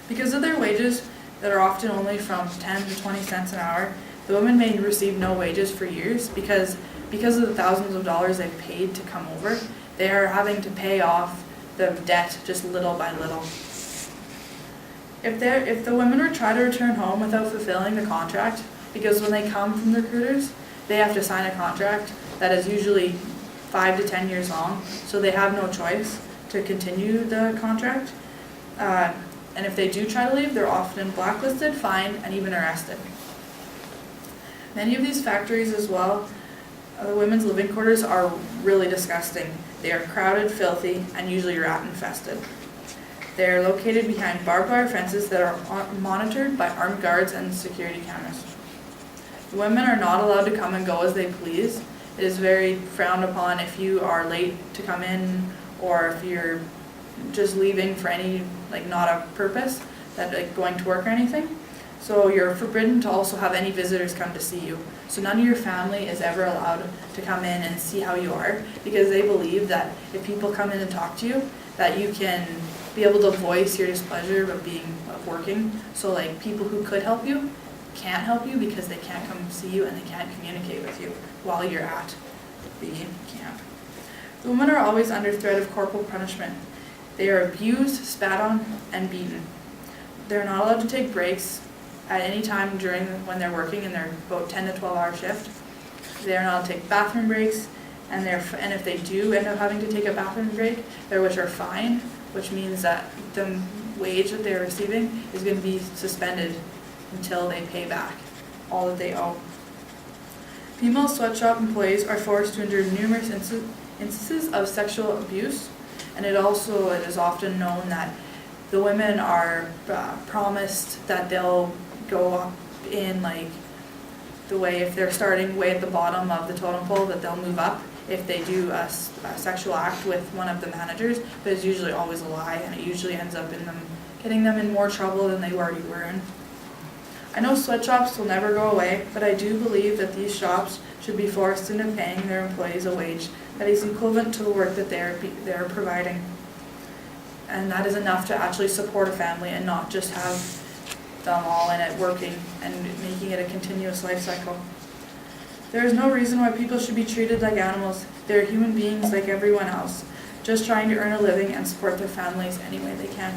Because of their wages that are often only from 10 to 20 cents an hour, the women may receive no wages for years because of the thousands of dollars they've paid to come over. They are having to pay off the debt just little by little. If the women try to return home without fulfilling the contract, because when they come from the recruiters, they have to sign a contract that is usually 5 to 10 years long, so they have no choice to continue the contract. And if they do try to leave, they're often blacklisted, fined, and even arrested. Many of these factories as well, the women's living quarters are really disgusting. They are crowded, filthy, and usually rat infested. They are located behind barbed wire fences that are monitored by armed guards and security cameras. The women are not allowed to come and go as they please. It is very frowned upon if you are late to come in, or if you're just leaving for any, not a purpose, that going to work or anything. So you're forbidden to also have any visitors come to see you. So none of your family is ever allowed to come in and see how you are, because they believe that if people come in and talk to you, that you can be able to voice your displeasure of working. So people who could help you can't help you because they can't come see you and they can't communicate with you while you're at the camp. The women are always under threat of corporal punishment. They are abused, spat on, and beaten. They're not allowed to take breaks at any time when they're working in their about 10 to 12 hour shift. They are not allowed to take bathroom breaks, and if they do end up having to take a bathroom break, which are fined, which means that the wage that they're receiving is going to be suspended until they pay back all that they owe. Female sweatshop employees are forced to endure numerous instances of sexual abuse, and it is often known that the women are promised that they'll go up in the way, if they're starting way at the bottom of the totem pole, that they'll move up if they do a sexual act with one of the managers, but it's usually always a lie, and it usually ends up getting them in more trouble than they already were in. I know sweatshops will never go away, but I do believe that these shops should be forced into paying their employees a wage that is equivalent to the work that they're providing. And that is enough to actually support a family and not just have them all in it working and making it a continuous life cycle. There is no reason why people should be treated like animals. They are human beings like everyone else, just trying to earn a living and support their families any way they can.